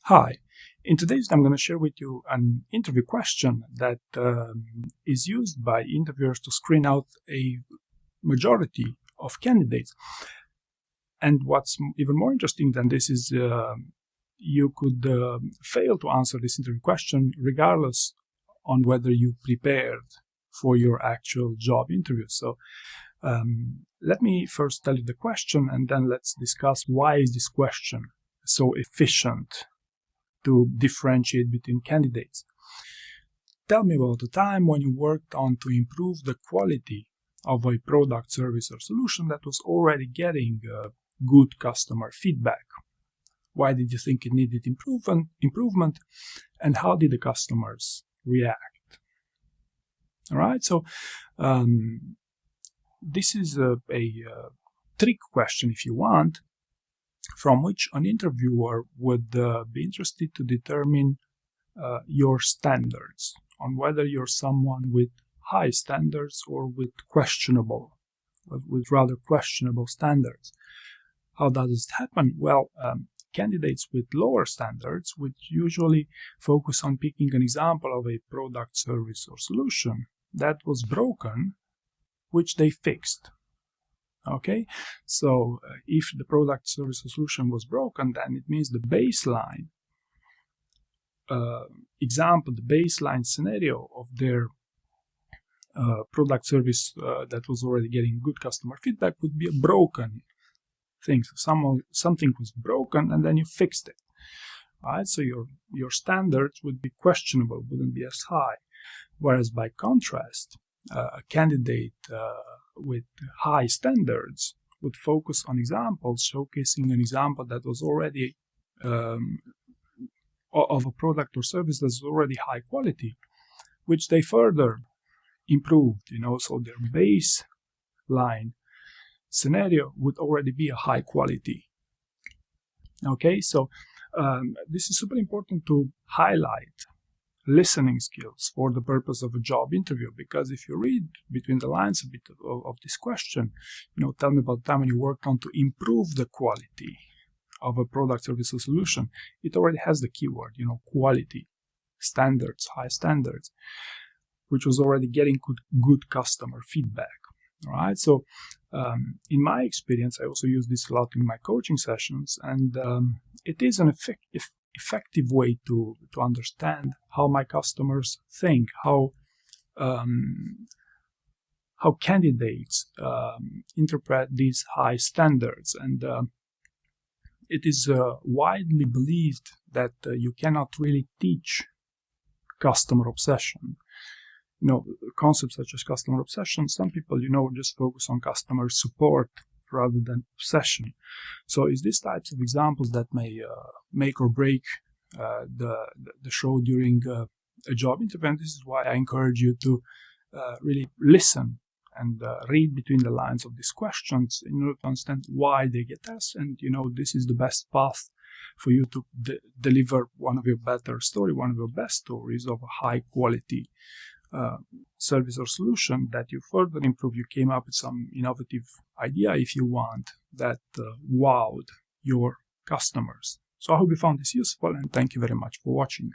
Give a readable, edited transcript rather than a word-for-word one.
Hi, in today's I'm going to share with you an interview question that is used by interviewers to screen out a majority of candidates. And what's even more interesting than this is you could fail to answer this interview question regardless on whether you prepared for your actual job interview. So let me first tell you the question, and then let's discuss why is this question so efficient to differentiate between candidates. Tell me about the time when you worked on to improve the quality of a product, service, or solution that was already getting good customer feedback. Why did you think it needed improvement, and how did the customers react? All right, so this is a trick question, if you want, from which an interviewer would be interested to determine your standards, on whether you're someone with high standards or with rather questionable standards. How does it happen? Well, candidates with lower standards would usually focus on picking an example of a product, service, or solution that was broken, which they fixed. Okay, so if the product, service, or solution was broken, then it means the baseline example, the baseline scenario of their product, service that was already getting good customer feedback would be a broken thing. So something was broken, and then you fixed it. Right, so your standards would be questionable, wouldn't be as high. Whereas by contrast, a candidate with high standards would focus on examples, showcasing an example that was already of a product or service that's already high quality, which they further improved, so their baseline scenario would already be a high quality. Okay, so this is super important to highlight listening skills for the purpose of a job interview, because if you read between the lines a bit of this question, tell me about the time when you worked on to improve the quality of a product, service, or solution, it already has the keyword, quality, standards, high standards, which was already getting good customer feedback. All right, so in my experience, I also use this a lot in my coaching sessions, and it is an effective way to understand how my customers think, how candidates interpret these high standards. And it is widely believed that you cannot really teach customer obsession. Concepts such as customer obsession, some people, just focus on customer support rather than obsession. So it's these types of examples that may make or break the show during a job interview. And this is why I encourage you to really listen and read between the lines of these questions in order to understand why they get asked. And this is the best path for you to deliver one of your best stories of a high quality service or solution that you further improve. You came up with some innovative idea, if you want, that wowed your customers. So I hope you found this useful, and thank you very much for watching.